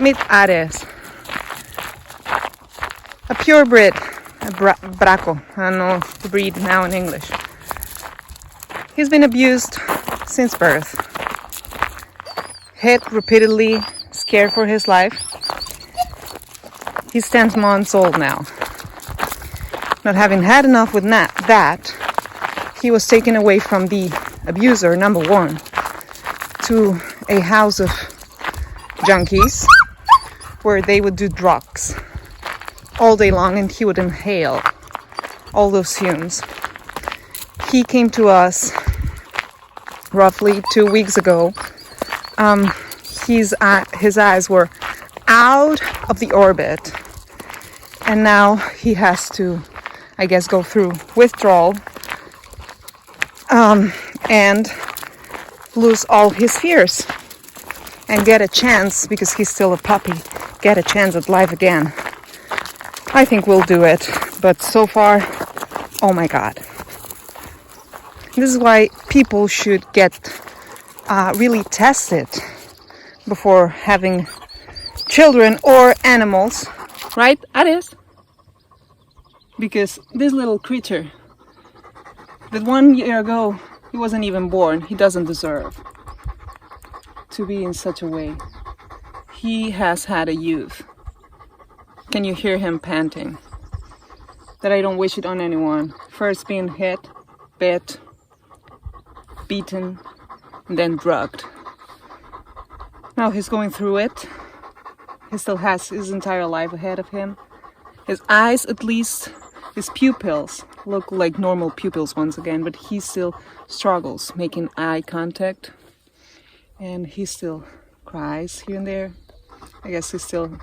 Meet Ares, a purebred, a Braco. I don't know the breed now in English. He's been abused since birth. Hit repeatedly, scared for his life. He's 10 months old now. Not having had enough with that, he was taken away from the abuser, number one, to a house of junkies where they would do drugs all day long, and he would inhale all those fumes. He came to us roughly 2 weeks ago. His eyes were out of the orbit, and now he has to, I guess, go through withdrawal and lose all his fears and get a chance, because he's still a puppy, get a chance at life again. I think we'll do it, but so far, oh my God. This is why people should get really tested before having children or animals, right, Ares? Because this little creature that 1 year ago he wasn't even born, he doesn't deserve to be in such a way. He has had a youth. Can you hear him panting? That I don't wish it on anyone. First being hit, bit, beaten, and then drugged. Now he's going through it. He still has his entire life ahead of him. His eyes, at least, his pupils look like normal pupils once again, but he still struggles making eye contact. And he still cries here and there. I guess he still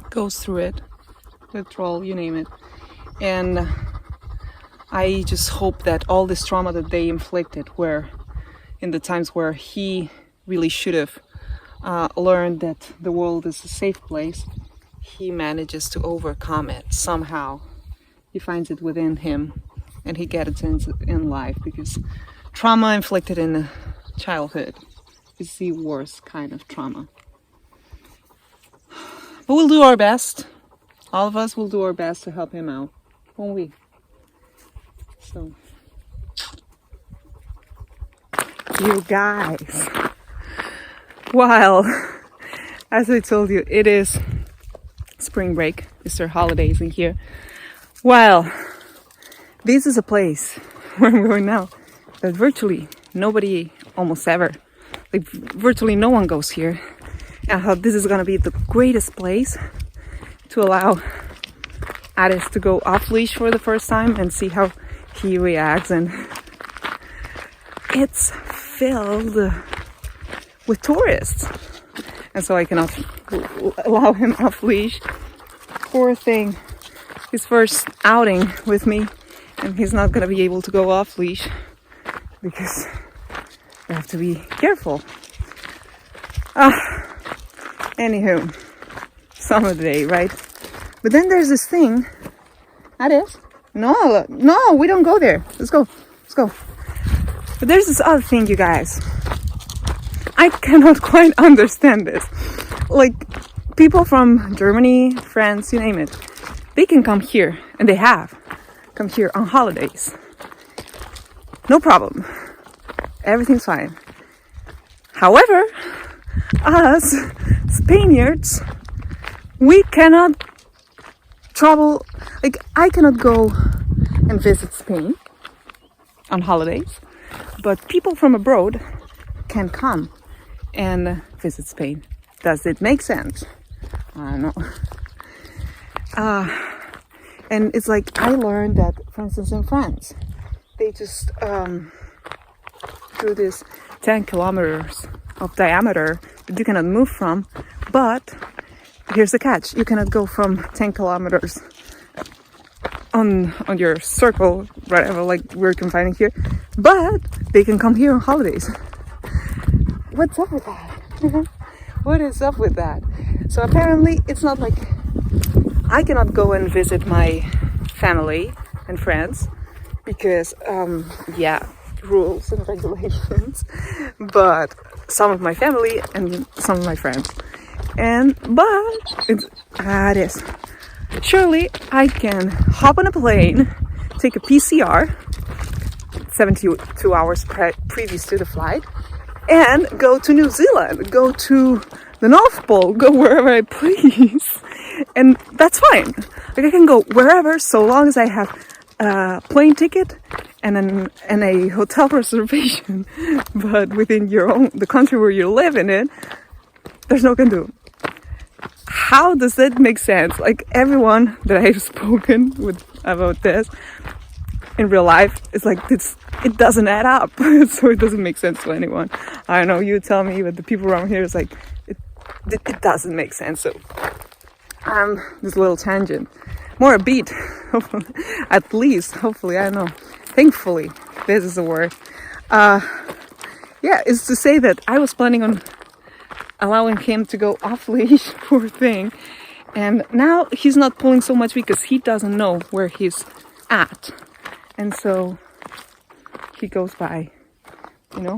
goes through it. Withdrawal, you name it. And I just hope that all this trauma that they inflicted, where in the times where he really should have learned that the world is a safe place, he manages to overcome it somehow. He finds it within him, and he gets it in life, because trauma inflicted in childhood is the worst kind of trauma. But we'll do our best. All of us will do our best to help him out, won't we? So, you guys, while, as I told you, it is spring break, Easter holidays in here. Well, this is a place where I'm going now that virtually nobody, almost ever, like virtually no one goes here. And I thought this is gonna be the greatest place to allow Ares to go off leash for the first time and see how he reacts. And it's filled with tourists, and so I cannot allow him off leash. Poor thing, his first outing with me, and he's not gonna be able to go off leash because we have to be careful. Anywho, summer day, right? But then there's this thing. That is? No, we don't go there. Let's go. But there's this other thing, you guys. I cannot quite understand this. Like, people from Germany, France, you name it, they can come here, and they have come here on holidays. No problem. Everything's fine. However, us Spaniards, we cannot travel. Like, I cannot go and visit Spain on holidays, but people from abroad can come and visit Spain. Does it make sense? I don't know. And it's like, I learned that, for instance, in France, they just do this 10 kilometers of diameter that you cannot move from. But here's the catch: you cannot go from 10 kilometers on your circle, whatever, like we're confining here. But they can come here on holidays. What's up with that? What is up with that? So apparently it's not like I cannot go and visit my family and friends because, rules and regulations, but some of my family and some of my friends. But it is. Surely I can hop on a plane, take a PCR, 72 hours previous to the flight, and go to New Zealand, go to the North Pole, go wherever I please. And that's fine. Like, I can go wherever so long as I have a plane ticket and a hotel reservation. But within the country where you live in it, there's no can do. How does that make sense? Like, everyone that I've spoken with about this in real life is like, it doesn't add up. So it doesn't make sense to anyone. I don't know, you tell me, but the people around here is like, it doesn't make sense. So this little tangent, more a beat, at least, hopefully, I don't know, thankfully, this is a word. Yeah, is to say that I was planning on allowing him to go off leash, poor thing, and now he's not pulling so much because he doesn't know where he's at, and so he goes by, you know,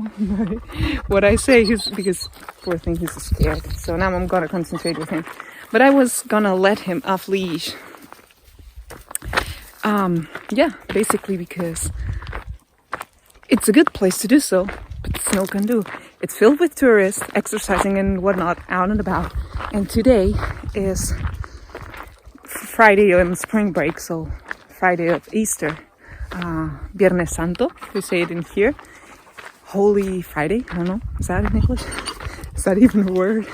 what I say, because poor thing, he's scared. So now I'm gonna concentrate with him, but I was gonna let him off leash, yeah, basically because it's a good place to do so, but it's no can do. It's filled with tourists exercising and whatnot out and about. And today is Friday on spring break, so Friday of Easter, Viernes Santo, we say it in here. Holy Friday, I don't know, is that in English? Is that even a word?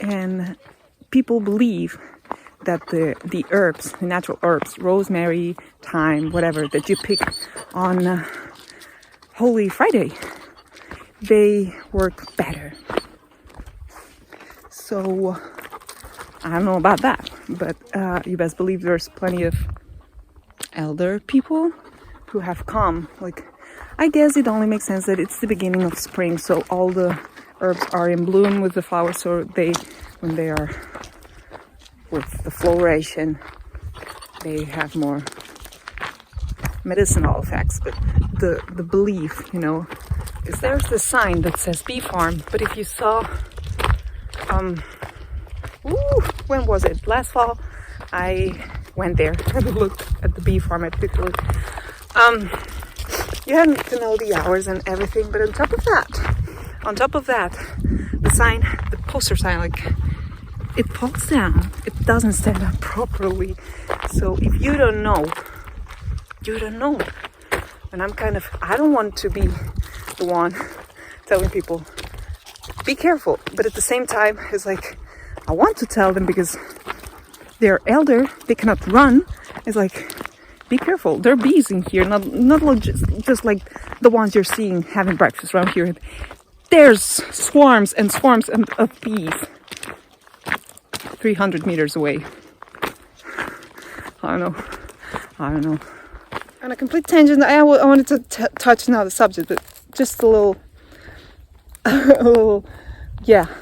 And people believe that the herbs, the natural herbs, rosemary, thyme, whatever, that you pick on Holy Friday, they work better. So I don't know about that, but you best believe there's plenty of elder people who have come. Like, I guess it only makes sense that it's the beginning of spring, so all the herbs are in bloom with the flowers, so when they are with the floration, they have more medicinal effects. But the belief, you know, is there's the sign that says bee farm. But if you saw, when was it? Last fall, I went there, had a look at the bee farm. I took a look. You had to know the hours and everything, but on top of that, the sign, the poster sign, like, it falls down. It doesn't stand up properly. So if you don't know, you don't know. And I don't want to be the one telling people, be careful. But at the same time, it's like, I want to tell them because they're elder, they cannot run. It's like, be careful. There are bees in here, not just like the ones you're seeing having breakfast around here. There's swarms and swarms of bees 300 meters away. I don't know. On a complete tangent, I wanted to touch now the subject, but just a little,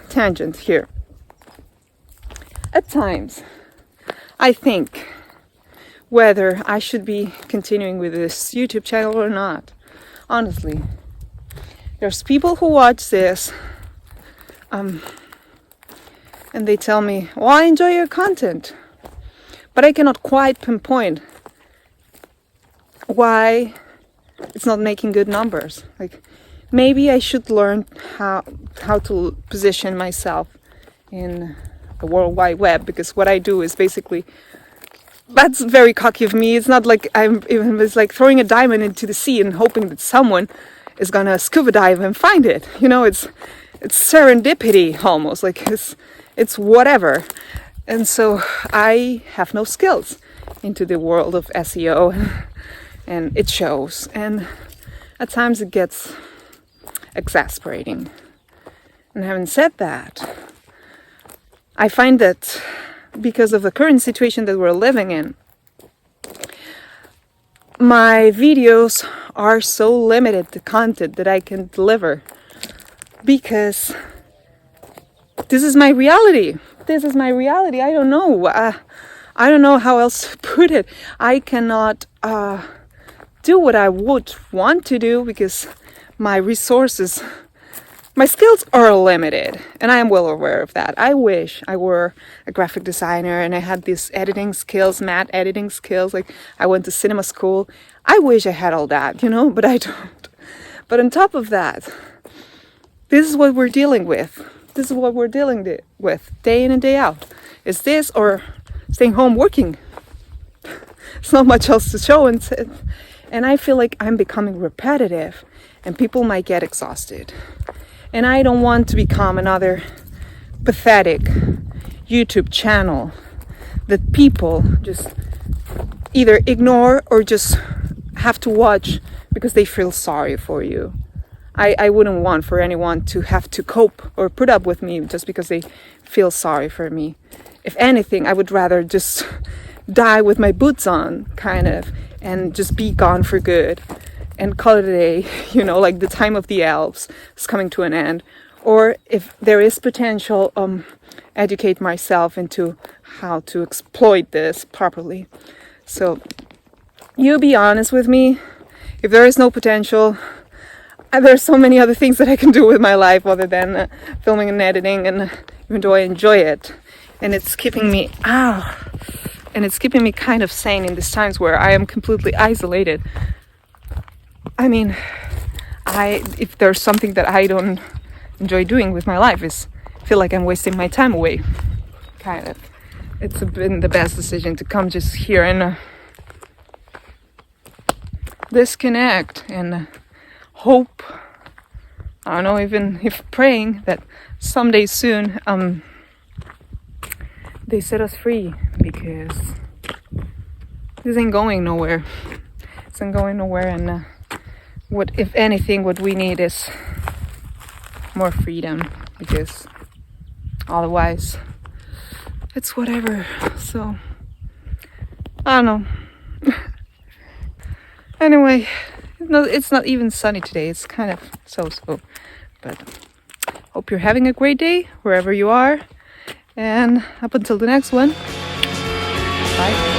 tangent here. At times, I think whether I should be continuing with this YouTube channel or not. Honestly, there's people who watch this, and they tell me, well, I enjoy your content, but I cannot quite pinpoint why it's not making good numbers. Like, maybe I should learn how to position myself in the World Wide Web, because what I do is basically, that's very cocky of me. It's not like it's like throwing a diamond into the sea and hoping that someone is gonna scuba dive and find it. You know, it's serendipity almost. Like, it's whatever. And so I have no skills into the world of SEO, and it shows. And at times it gets exasperating. And having said that, I find that because of the current situation that we're living in, my videos are so limited to content that I can deliver, because this is my reality. I don't know. I don't know how else to put it. I cannot do what I would want to do because my resources my skills are limited, and I am well aware of that. I wish I were a graphic designer and I had these editing skills, matte editing skills, like I went to cinema school. I wish I had all that, you know, but I don't. But on top of that, this is what we're dealing with. This is what we're dealing with day in and day out. Is this or staying home working? It's not much else to show. And I feel like I'm becoming repetitive and people might get exhausted. And I don't want to become another pathetic YouTube channel that people just either ignore or just have to watch because they feel sorry for you. I wouldn't want for anyone to have to cope or put up with me just because they feel sorry for me. If anything, I would rather just die with my boots on, kind of, and just be gone for good and call it a day, you know, like the time of the elves is coming to an end. Or if there is potential, educate myself into how to exploit this properly. So you be honest with me. If there is no potential, there's so many other things that I can do with my life other than filming and editing, and even though I enjoy it, and it's keeping me kind of sane in these times where I am completely isolated. I mean, if there's something that I don't enjoy doing with my life is feel like I'm wasting my time away, kind of. It's been the best decision to come just here and disconnect and hope, I don't know, even if praying that someday soon they set us free, because this ain't going nowhere. It's not going nowhere, and what, if anything, what we need is more freedom, because otherwise it's whatever. So I don't know. Anyway, no, it's not even sunny today. It's kind of so-so. But hope you're having a great day wherever you are. And up until the next one, bye.